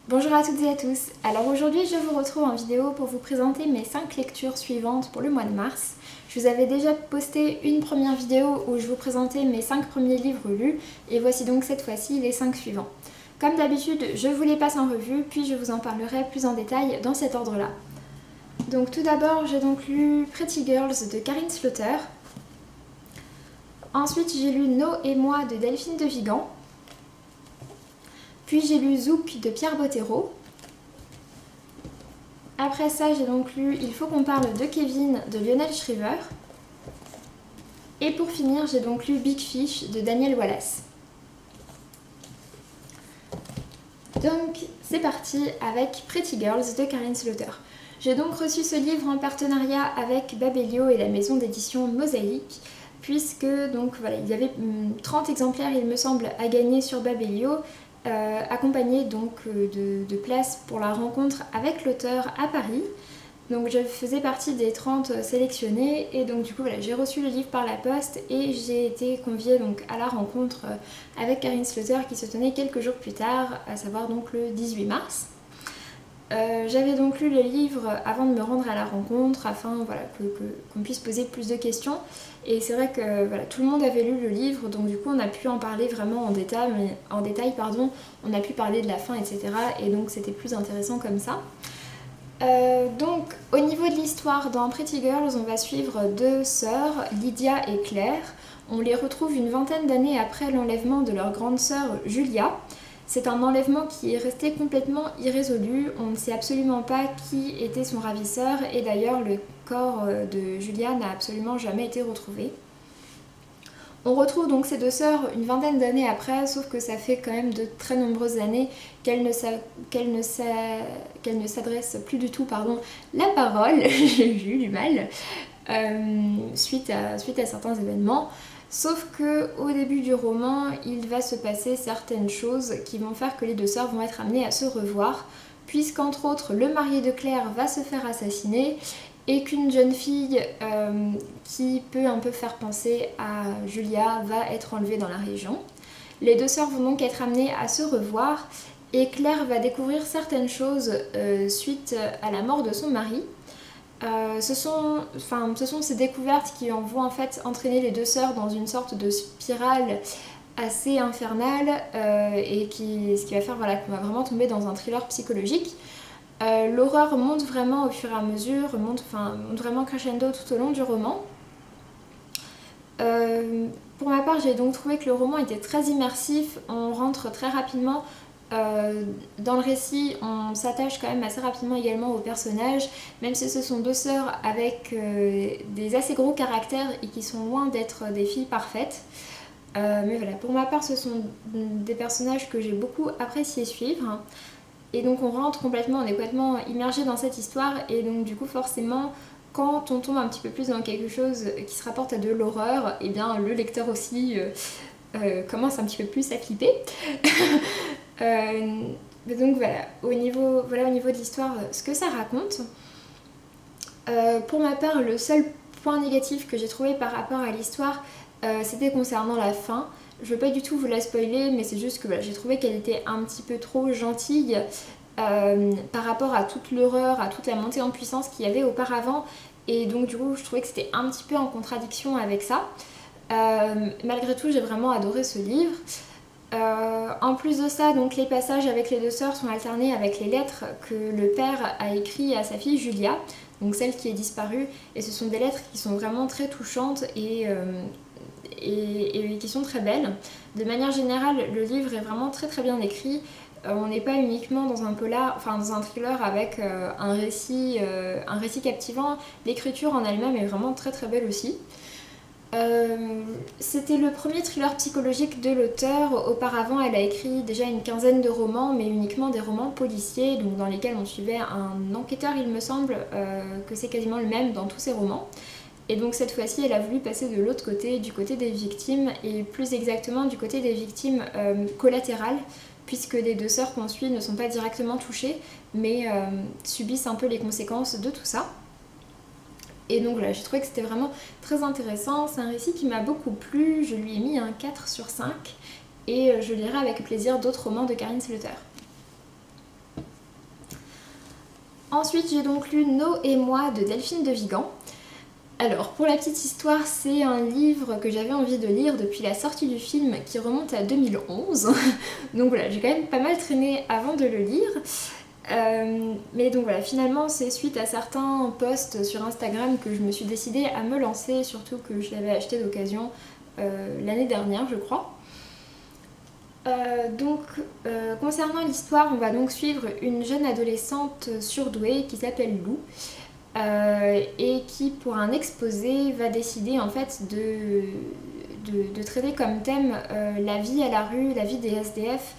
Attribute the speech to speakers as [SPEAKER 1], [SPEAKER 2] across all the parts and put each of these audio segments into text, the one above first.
[SPEAKER 1] Bonjour à toutes et à tous. Alors aujourd'hui je vous retrouve en vidéo pour vous présenter mes 5 lectures suivantes pour le mois de mars. Je vous avais déjà posté une première vidéo où je vous présentais mes 5 premiers livres lus et voici donc cette fois-ci les 5 suivants. Comme d'habitude je vous les passe en revue puis je vous en parlerai plus en détail dans cet ordre-là. Donc tout d'abord j'ai donc lu Pretty Girls de Karin Slaughter. Ensuite j'ai lu No et moi de Delphine de Vigan. Puis j'ai lu Zouk de Pierre Bottero. Après ça, j'ai donc lu Il faut qu'on parle de Kevin de Lionel Shriver. Et pour finir, j'ai donc lu Big Fish de Daniel Wallace. Donc c'est parti avec Pretty Girls de Karin Slaughter. J'ai donc reçu ce livre en partenariat avec Babelio et la maison d'édition Mosaïque, puisque donc voilà, il y avait 30 exemplaires il me semble à gagner sur Babelio. Accompagnée donc de places pour la rencontre avec l'auteur à Paris. Donc je faisais partie des 30 sélectionnés et donc du coup voilà, j'ai reçu le livre par la poste et j'ai été conviée donc à la rencontre avec Karin Slaughter qui se tenait quelques jours plus tard, à savoir donc le 18 mars. J'avais donc lu le livre avant de me rendre à la rencontre afin voilà, qu'on puisse poser plus de questions et c'est vrai que voilà, tout le monde avait lu le livre donc du coup on a pu en parler vraiment en détail, on a pu parler de la fin etc. et donc c'était plus intéressant comme ça. Donc au niveau de l'histoire dans Pretty Girls on va suivre deux sœurs, Lydia et Claire. On les retrouve une vingtaine d'années après l'enlèvement de leur grande sœur Julia. C'est un enlèvement qui est resté complètement irrésolu, on ne sait absolument pas qui était son ravisseur et d'ailleurs le corps de Julia n'a absolument jamais été retrouvé. On retrouve donc ces deux sœurs une vingtaine d'années après, sauf que ça fait quand même de très nombreuses années qu'elles ne s'adressent plus du tout la parole, j'ai eu du mal, suite à certains événements. Sauf que au début du roman, il va se passer certaines choses qui vont faire que les deux sœurs vont être amenées à se revoir, puisqu'entre autres le mari de Claire va se faire assassiner et qu'une jeune fille qui peut un peu faire penser à Julia va être enlevée dans la région. Les deux sœurs vont donc être amenées à se revoir et Claire va découvrir certaines choses suite à la mort de son mari. Ce sont ces découvertes qui vont en fait entraîner les deux sœurs dans une sorte de spirale assez infernale et ce qui va faire voilà, qu'on va vraiment tomber dans un thriller psychologique. L'horreur monte vraiment au fur et à mesure, monte vraiment crescendo tout au long du roman. Pour ma part, j'ai donc trouvé que le roman était très immersif, on rentre très rapidement dans le récit, on s'attache quand même assez rapidement également aux personnages, même si ce sont deux sœurs avec des assez gros caractères et qui sont loin d'être des filles parfaites. Mais voilà, pour ma part, ce sont des personnages que j'ai beaucoup apprécié suivre. Et donc on rentre complètement, on est complètement immergé dans cette histoire et donc du coup forcément quand on tombe un petit peu plus dans quelque chose qui se rapporte à de l'horreur, et bien le lecteur aussi commence un petit peu plus à flipper. Donc voilà au niveau de l'histoire, ce que ça raconte. Pour ma part, le seul point négatif que j'ai trouvé par rapport à l'histoire, c'était concernant la fin. Je veux pas du tout vous la spoiler, mais c'est juste que voilà, j'ai trouvé qu'elle était un petit peu trop gentille par rapport à toute l'horreur, à toute la montée en puissance qu'il y avait auparavant. Et donc du coup, je trouvais que c'était un petit peu en contradiction avec ça. Malgré tout, j'ai vraiment adoré ce livre. En plus de ça, donc les passages avec les deux sœurs sont alternés avec les lettres que le père a écrites à sa fille Julia, donc celle qui est disparue. Et ce sont des lettres qui sont vraiment très touchantes et qui sont très belles. De manière générale, le livre est vraiment très très bien écrit. On n'est pas uniquement dans un polar, dans un thriller avec un récit captivant. L'écriture en elle-même est vraiment très très belle aussi. C'était le premier thriller psychologique de l'auteur. Auparavant, elle a écrit déjà une quinzaine de romans, mais uniquement des romans policiers, donc dans lesquels on suivait un enquêteur, il me semble que c'est quasiment le même dans tous ses romans. Et donc cette fois-ci, elle a voulu passer de l'autre côté, du côté des victimes, et plus exactement du côté des victimes collatérales, puisque les deux sœurs qu'on suit ne sont pas directement touchées, mais subissent un peu les conséquences de tout ça. Et donc voilà, j'ai trouvé que c'était vraiment très intéressant, c'est un récit qui m'a beaucoup plu, je lui ai mis un 4 sur 5, et je lirai avec plaisir d'autres romans de Karin Slaughter. Ensuite, j'ai donc lu No et moi de Delphine de Vigan. Alors, pour la petite histoire, c'est un livre que j'avais envie de lire depuis la sortie du film qui remonte à 2011. Donc voilà, j'ai quand même pas mal traîné avant de le lire. Mais donc voilà, finalement, c'est suite à certains posts sur Instagram que je me suis décidée à me lancer, surtout que je l'avais acheté d'occasion l'année dernière, je crois. Concernant l'histoire, on va donc suivre une jeune adolescente surdouée qui s'appelle Lou et qui, pour un exposé, va décider en fait de traiter comme thème la vie à la rue, la vie des SDF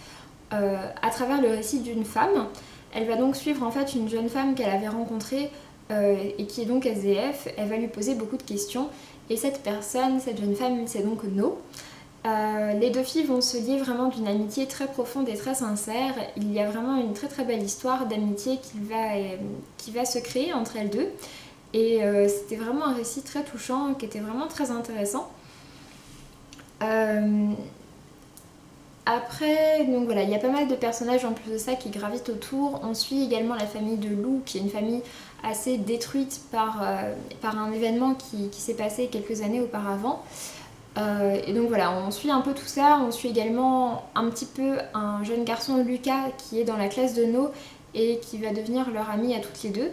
[SPEAKER 1] à travers le récit d'une femme. Elle va donc suivre en fait une jeune femme qu'elle avait rencontrée et qui est donc SDF. Elle va lui poser beaucoup de questions et cette jeune femme, c'est donc No. Les deux filles vont se lier vraiment d'une amitié très profonde et très sincère. Il y a vraiment une très très belle histoire d'amitié qui va se créer entre elles deux. Et c'était vraiment un récit très touchant, qui était vraiment très intéressant. Après, donc voilà, il y a pas mal de personnages en plus de ça qui gravitent autour. On suit également la famille de Lou, qui est une famille assez détruite par un événement qui s'est passé quelques années auparavant. Et donc voilà, on suit un peu tout ça, on suit également un petit peu un jeune garçon, Lucas, qui est dans la classe de No et qui va devenir leur ami à toutes les deux.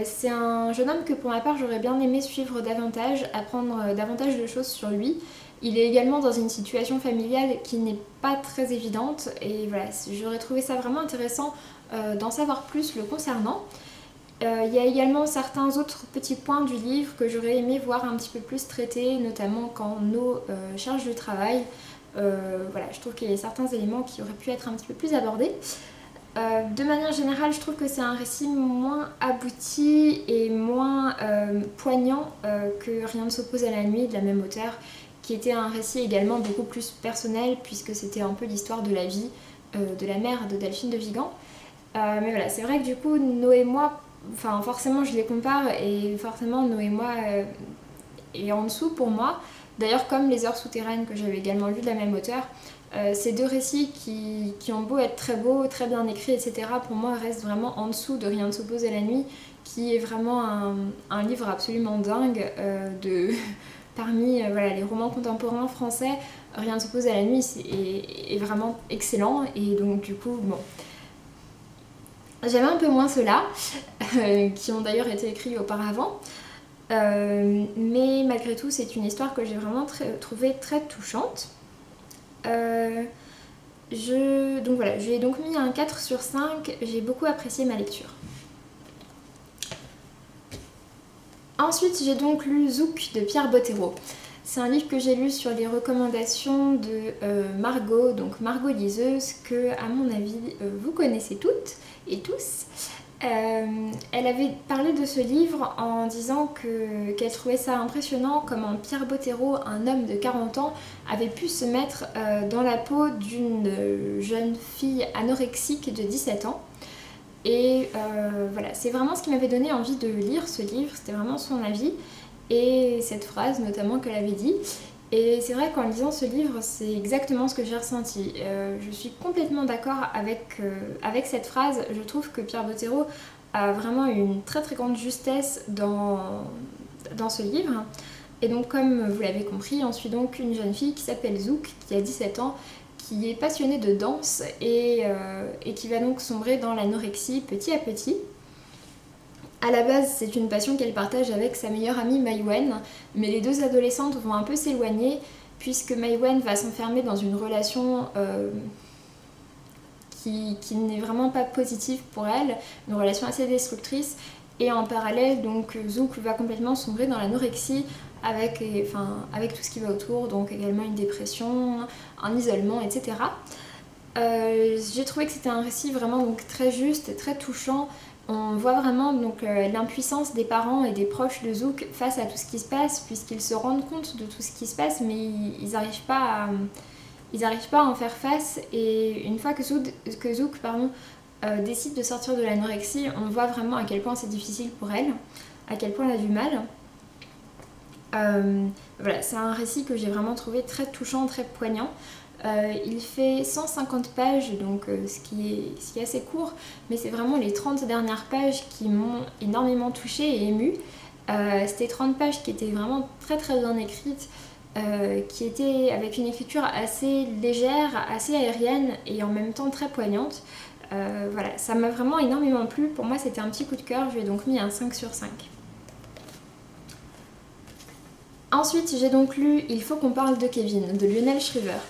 [SPEAKER 1] C'est un jeune homme que pour ma part j'aurais bien aimé suivre davantage, apprendre davantage de choses sur lui. Il est également dans une situation familiale qui n'est pas très évidente et voilà, j'aurais trouvé ça vraiment intéressant d'en savoir plus le concernant. Il y a également certains autres petits points du livre que j'aurais aimé voir un petit peu plus traités, notamment quand No cherche du travail. Voilà, je trouve qu'il y a certains éléments qui auraient pu être un petit peu plus abordés. De manière générale, je trouve que c'est un récit moins abouti et moins poignant que Rien ne s'oppose à la nuit de la même auteure, qui était un récit également beaucoup plus personnel puisque c'était un peu l'histoire de la vie de la mère de Delphine de Vigan. Mais voilà, c'est vrai que du coup, No et moi, enfin forcément je les compare et forcément No et moi est en dessous pour moi. D'ailleurs comme Les Heures souterraines que j'avais également lu de la même auteure, ces deux récits qui ont beau être très beaux, très bien écrits, etc. pour moi restent vraiment en dessous de Rien ne s'oppose à la nuit, qui est vraiment un livre absolument dingue parmi voilà, les romans contemporains français. Rien ne s'oppose à la nuit est vraiment excellent et donc du coup bon. J'aime un peu moins ceux-là, qui ont d'ailleurs été écrits auparavant. Mais malgré tout, c'est une histoire que j'ai vraiment trouvée très touchante. Donc voilà, je lui ai donc mis un 4 sur 5. J'ai beaucoup apprécié ma lecture. Ensuite, j'ai donc lu Zouk de Pierre Bottero. C'est un livre que j'ai lu sur les recommandations de Margot, donc Margot liseuse, que à mon avis vous connaissez toutes et tous. Elle avait parlé de ce livre en disant qu'elle trouvait ça impressionnant comment Pierre Bottero, un homme de 40 ans, avait pu se mettre dans la peau d'une jeune fille anorexique de 17 ans. Et voilà, c'est vraiment ce qui m'avait donné envie de lire ce livre, c'était vraiment son avis et cette phrase notamment qu'elle avait dit. Et c'est vrai qu'en lisant ce livre, c'est exactement ce que j'ai ressenti. Je suis complètement d'accord avec cette phrase. Je trouve que Pierre Bottero a vraiment une très très grande justesse dans ce livre. Et donc comme vous l'avez compris, on suit donc une jeune fille qui s'appelle Zouk, qui a 17 ans, qui est passionnée de danse et qui va donc sombrer dans l'anorexie petit à petit. À la base, c'est une passion qu'elle partage avec sa meilleure amie Maïwen, mais les deux adolescentes vont un peu s'éloigner puisque Maïwen va s'enfermer dans une relation qui n'est vraiment pas positive pour elle, une relation assez destructrice. Et en parallèle, donc Zouk va complètement sombrer dans l'anorexie avec tout ce qui va autour, donc également une dépression, un isolement, etc. J'ai trouvé que c'était un récit vraiment donc, très juste et très touchant. On voit vraiment donc l'impuissance des parents et des proches de Zouk face à tout ce qui se passe, puisqu'ils se rendent compte de tout ce qui se passe, mais ils n'arrivent pas à en faire face. Et une fois que Zouk décide de sortir de l'anorexie, on voit vraiment à quel point c'est difficile pour elle, à quel point elle a du mal. Voilà, c'est un récit que j'ai vraiment trouvé très touchant, très poignant. Il fait 150 pages, donc ce qui est assez court, mais c'est vraiment les 30 dernières pages qui m'ont énormément touchée et émue. C'était 30 pages qui étaient vraiment très très bien écrites, qui étaient avec une écriture assez légère, assez aérienne et en même temps très poignante. Voilà, ça m'a vraiment énormément plu. Pour moi, c'était un petit coup de cœur. Je lui ai donc mis un 5 sur 5. Ensuite, j'ai donc lu Il faut qu'on parle de Kevin, de Lionel Shriver.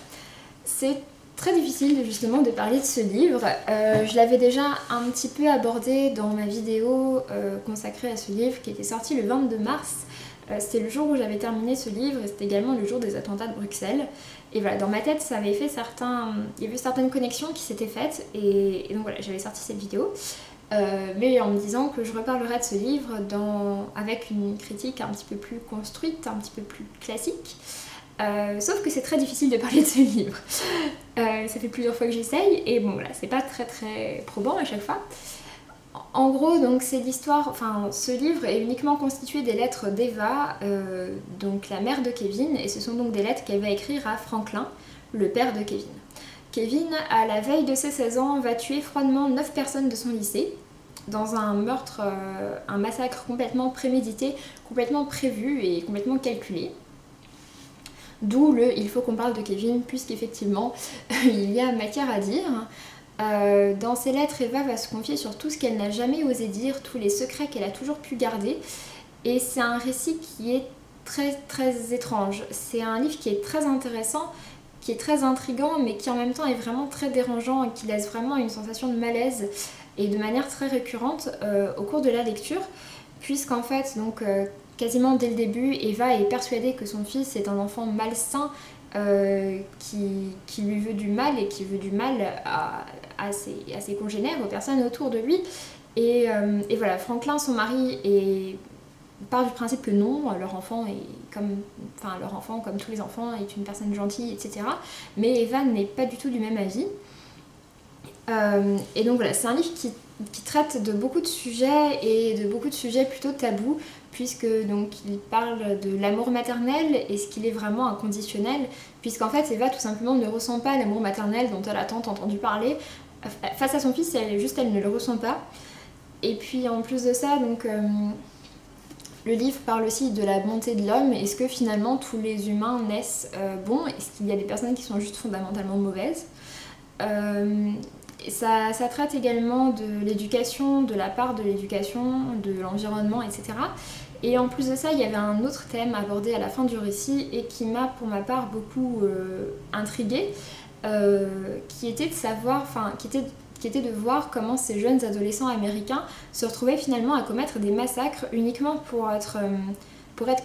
[SPEAKER 1] C'est très difficile justement de parler de ce livre. Je l'avais déjà un petit peu abordé dans ma vidéo consacrée à ce livre qui était sorti le 22 mars. C'était le jour où j'avais terminé ce livre et c'était également le jour des attentats de Bruxelles. Et voilà, dans ma tête, ça avait fait il y avait certaines connexions qui s'étaient faites et donc voilà, j'avais sorti cette vidéo. Mais en me disant que je reparlerai de ce livre avec une critique un petit peu plus construite, un petit peu plus classique. Sauf que c'est très difficile de parler de ce livre. Ça fait plusieurs fois que j'essaye et bon voilà, c'est pas très très probant à chaque fois. En gros, donc c'est l'histoire, enfin ce livre est uniquement constitué des lettres d'Eva, donc la mère de Kevin, et ce sont donc des lettres qu'elle va écrire à Franklin, le père de Kevin. Kevin, à la veille de ses 16 ans, va tuer froidement 9 personnes de son lycée, dans un meurtre, un massacre complètement prémédité, complètement prévu et complètement calculé. D'où il faut qu'on parle de Kevin, puisqu'effectivement, il y a matière à dire. Dans ses lettres, Eva va se confier sur tout ce qu'elle n'a jamais osé dire, tous les secrets qu'elle a toujours pu garder. Et c'est un récit qui est très très étrange. C'est un livre qui est très intéressant, qui est très intriguant, mais qui en même temps est vraiment très dérangeant et qui laisse vraiment une sensation de malaise et de manière très récurrente au cours de la lecture, puisqu'en fait, donc, quasiment dès le début, Eva est persuadée que son fils est un enfant malsain qui lui veut du mal et qui veut du mal à ses congénères, aux personnes autour de lui. Et voilà, Franklin, son mari, part du principe que non, leur enfant, comme tous les enfants, est une personne gentille, etc. Mais Eva n'est pas du tout du même avis. Et donc voilà, c'est un livre qui traite de beaucoup de sujets et de beaucoup de sujets plutôt tabous, puisque donc il parle de l'amour maternel et ce qu'il est vraiment inconditionnel, puisqu'en fait Eva tout simplement ne ressent pas l'amour maternel dont elle a tant entendu parler. Face à son fils, elle ne le ressent pas. Et puis en plus de ça, donc le livre parle aussi de la bonté de l'homme. Est-ce que finalement tous les humains naissent bons? Est-ce qu'il y a des personnes qui sont juste fondamentalement mauvaises? Ça traite également de l'éducation, de la part de l'éducation, de l'environnement, etc. Et en plus de ça, il y avait un autre thème abordé à la fin du récit et qui m'a pour ma part beaucoup intriguée, qui était de savoir, qui était de voir comment ces jeunes adolescents américains se retrouvaient finalement à commettre des massacres uniquement pour être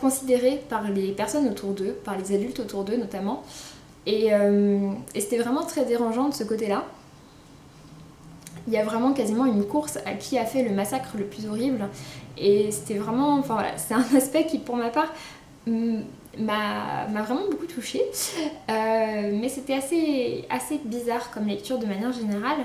[SPEAKER 1] considérés par les personnes autour d'eux, par les adultes autour d'eux notamment. Et c'était vraiment très dérangeant de ce côté-là. Il y a vraiment quasiment une course à qui a fait le massacre le plus horrible. Et c'était vraiment... Enfin voilà, c'est un aspect qui pour ma part m'a vraiment beaucoup touchée. Mais c'était assez bizarre comme lecture de manière générale.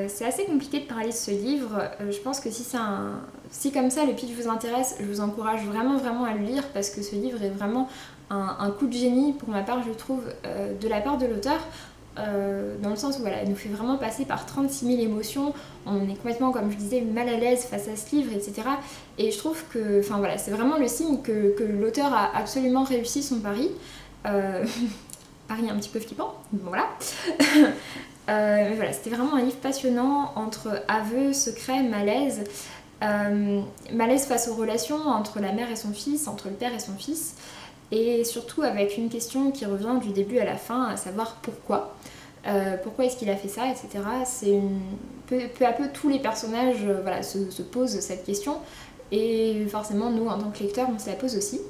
[SPEAKER 1] C'est assez compliqué de parler de ce livre. Je pense que si comme ça le pitch vous intéresse, je vous encourage vraiment à le lire parce que ce livre est vraiment un coup de génie pour ma part, je trouve, de la part de l'auteur. Dans le sens où voilà, elle nous fait vraiment passer par 36 000 émotions, on est complètement, comme je disais, mal à l'aise face à ce livre, etc. Et je trouve que voilà, c'est vraiment le signe que l'auteur a absolument réussi son pari. Pari un petit peu flippant, bon voilà. Mais voilà, c'était vraiment un livre passionnant entre aveux, secrets, malaise. Malaise face aux relations entre la mère et son fils, entre le père et son fils. Et surtout avec une question qui revient du début à la fin, à savoir pourquoi. Pourquoi est-ce qu'il a fait ça, etc. Peu à peu, tous les personnages voilà, se posent cette question. Et forcément, nous, en tant que lecteurs, on se la pose aussi.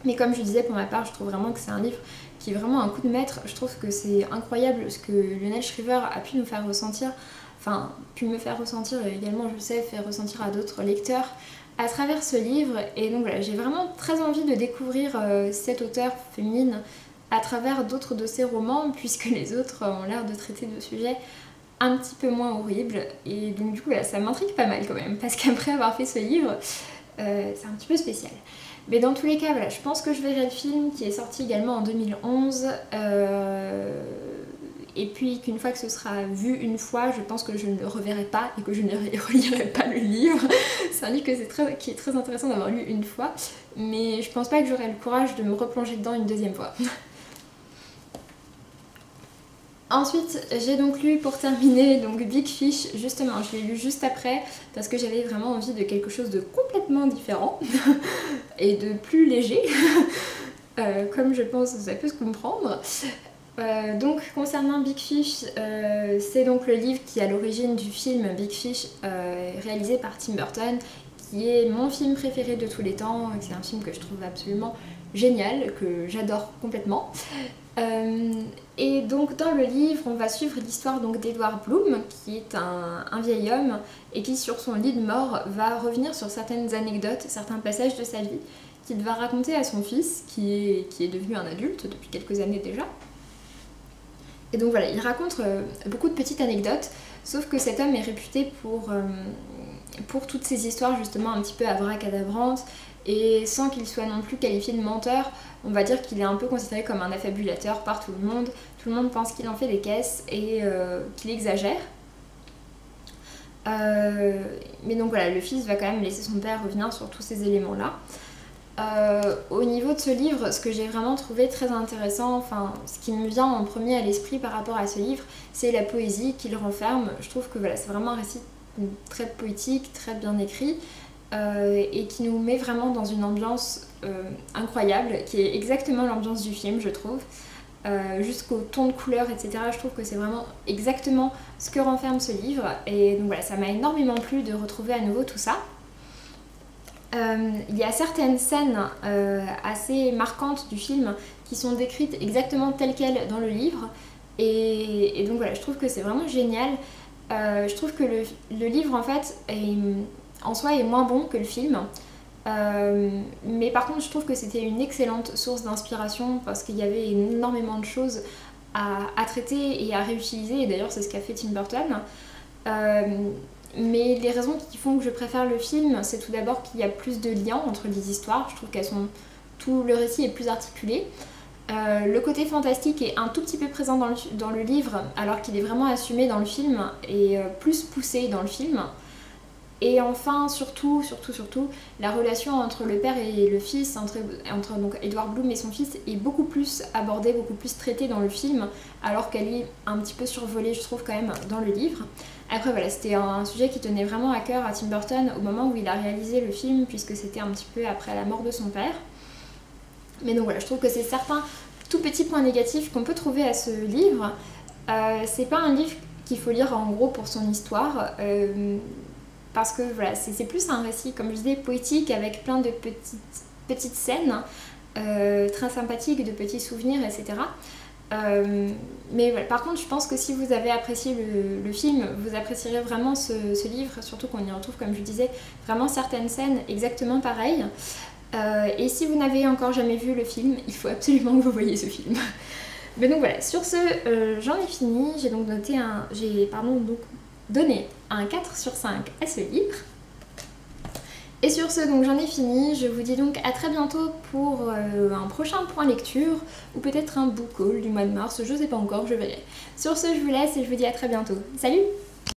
[SPEAKER 1] Mais comme je disais, pour ma part, je trouve vraiment que c'est un livre qui est vraiment un coup de maître. Je trouve que c'est incroyable ce que Lionel Shriver a pu nous faire ressentir. Enfin, pu me faire ressentir et également, je sais, faire ressentir à d'autres lecteurs à travers ce livre. Et donc voilà, j'ai vraiment très envie de découvrir cette auteure féminine à travers d'autres de ses romans, puisque les autres ont l'air de traiter de sujets un petit peu moins horribles. Et donc du coup, là, ça m'intrigue pas mal quand même, parce qu'après avoir fait ce livre, c'est un petit peu spécial. Mais dans tous les cas, voilà, je pense que je verrai le film qui est sorti également en 2011. Et puis qu'une fois que ce sera vu une fois, je pense que je ne le reverrai pas et que je ne relirai pas le livre. C'est un livre qui est très intéressant d'avoir lu une fois, mais je pense pas que j'aurai le courage de me replonger dedans une deuxième fois. Ensuite, j'ai donc lu pour terminer donc Big Fish, justement, je l'ai lu juste après parce que j'avais vraiment envie de quelque chose de complètement différent et de plus léger, comme je pense que ça peut se comprendre. Donc concernant Big Fish, c'est donc le livre qui est à l'origine du film Big Fish réalisé par Tim Burton, qui est mon film préféré de tous les temps. C'est un film que je trouve absolument génial, que j'adore complètement. Et donc dans le livre, on va suivre l'histoire d'Edward Bloom, qui est un vieil homme et qui sur son lit de mort va revenir sur certaines anecdotes, certains passages de sa vie qu'il va raconter à son fils, qui est devenu un adulte depuis quelques années déjà. Et donc voilà, il raconte beaucoup de petites anecdotes, sauf que cet homme est réputé pour toutes ces histoires justement un petit peu abracadabrantes, et sans qu'il soit non plus qualifié de menteur, on va dire qu'il est un peu considéré comme un affabulateur par tout le monde. Tout le monde pense qu'il en fait des caisses et qu'il exagère. Mais donc voilà, le fils va quand même laisser son père revenir sur tous ces éléments-là. Au niveau de ce livre, ce que j'ai vraiment trouvé très intéressant, enfin ce qui me vient en premier à l'esprit par rapport à ce livre, c'est la poésie qu'il renferme. Je trouve que voilà, c'est vraiment un récit très poétique, très bien écrit, et qui nous met vraiment dans une ambiance incroyable, qui est exactement l'ambiance du film, je trouve. Jusqu'au ton de couleur, etc. Je trouve que c'est vraiment exactement ce que renferme ce livre, et donc voilà, ça m'a énormément plu de retrouver à nouveau tout ça. Il y a certaines scènes assez marquantes du film qui sont décrites exactement telles quelles dans le livre, et donc voilà, je trouve que c'est vraiment génial. Je trouve que le livre en fait en soi est moins bon que le film, mais par contre je trouve que c'était une excellente source d'inspiration parce qu'il y avait énormément de choses à traiter et à réutiliser, et d'ailleurs c'est ce qu'a fait Tim Burton. Mais les raisons qui font que je préfère le film, c'est tout d'abord qu'il y a plus de liens entre les histoires. Je trouve tout le récit est plus articulé. Le côté fantastique est un tout petit peu présent dans le livre, alors qu'il est vraiment assumé dans le film et plus poussé dans le film. Et enfin, surtout, la relation entre le père et le fils, entre donc Edward Bloom et son fils, est beaucoup plus abordée, beaucoup plus traitée dans le film, alors qu'elle est un petit peu survolée, je trouve, quand même, dans le livre. Après, voilà, c'était un sujet qui tenait vraiment à cœur à Tim Burton au moment où il a réalisé le film, puisque c'était un petit peu après la mort de son père. Mais donc voilà, je trouve que c'est certains tout petits points négatifs qu'on peut trouver à ce livre. C'est pas un livre qu'il faut lire en gros pour son histoire, parce que voilà, c'est plus un récit, comme je disais, poétique, avec plein de petites scènes très sympathiques, de petits souvenirs, etc. Mais voilà, par contre je pense que si vous avez apprécié le film, vous apprécierez vraiment ce livre, surtout qu'on y retrouve, comme je disais, vraiment certaines scènes exactement pareilles. Et si vous n'avez encore jamais vu le film, il faut absolument que vous voyiez ce film. Mais donc voilà, sur ce, j'en ai fini. J'ai donc donné un 4 sur 5 à ce livre. Et sur ce, donc j'en ai fini. Je vous dis donc à très bientôt pour un prochain point lecture, ou peut-être un book haul du mois de mars, je sais pas encore, je verrai. Sur ce, je vous laisse et je vous dis à très bientôt. Salut!